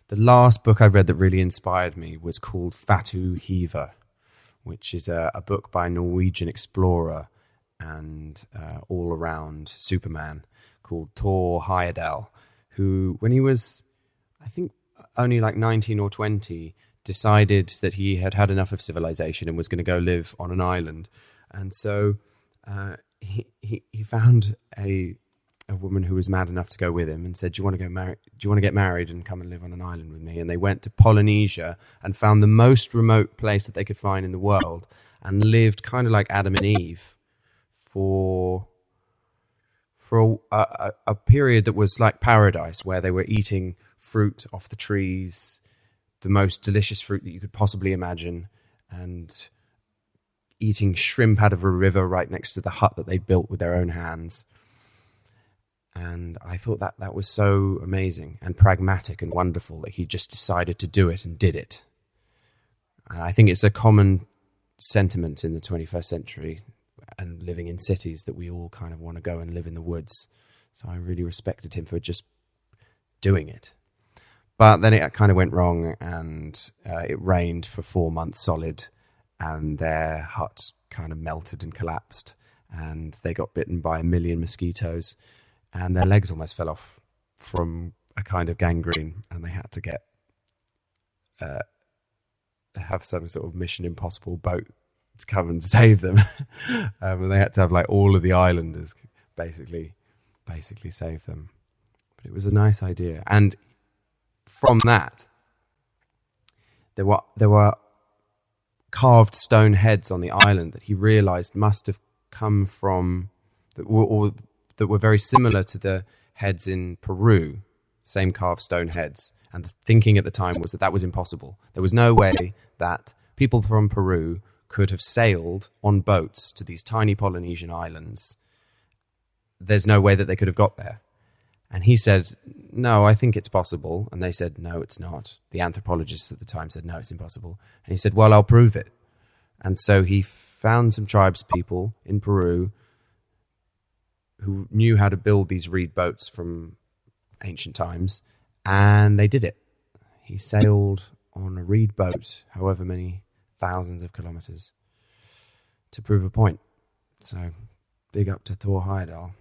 The last book I read that really inspired me was called Fatu Hiva, which is a book by a Norwegian explorer and all-around Superman called Thor Heyerdahl, who, when he was, I think, only like 19 or 20, decided that he had had enough of civilization and was going to go live on an island. And so he found a woman who was mad enough to go with him and said, do you want to get married and come and live on an island with me? And they went to Polynesia and found the most remote place that they could find in the world and lived kind of like Adam and Eve for a period that was like paradise, where they were eating fruit off the trees, the most delicious fruit that you could possibly imagine, and eating shrimp out of a river right next to the hut that they'd built with their own hands. And I thought that was so amazing and pragmatic and wonderful that he just decided to do it and did it. And I think it's a common sentiment in the 21st century and living in cities that we all kind of want to go and live in the woods. So I really respected him for just doing it. But then it kind of went wrong, and it rained for 4 months solid, and their hut kind of melted and collapsed, and they got bitten by 1 million mosquitoes, and their legs almost fell off from a kind of gangrene, and they had to get have some sort of Mission Impossible boat to come and save them. And they had to have like all of the islanders basically save them. But it was a nice idea. And from that, there were carved stone heads on the island that he realized must have come from, that were very similar to the heads in Peru, same carved stone heads. And the thinking at the time was that was impossible. There was no way that people from Peru could have sailed on boats to these tiny Polynesian islands. There's no way that they could have got there. And he said, no, I think it's possible. And they said, no, it's not. The anthropologists at the time said, no, it's impossible. And he said, well, I'll prove it. And so he found some tribes people in Peru who knew how to build these reed boats from ancient times, and they did it. He sailed on a reed boat, however many thousands of kilometers, to prove a point. So big up to Thor Heyerdahl.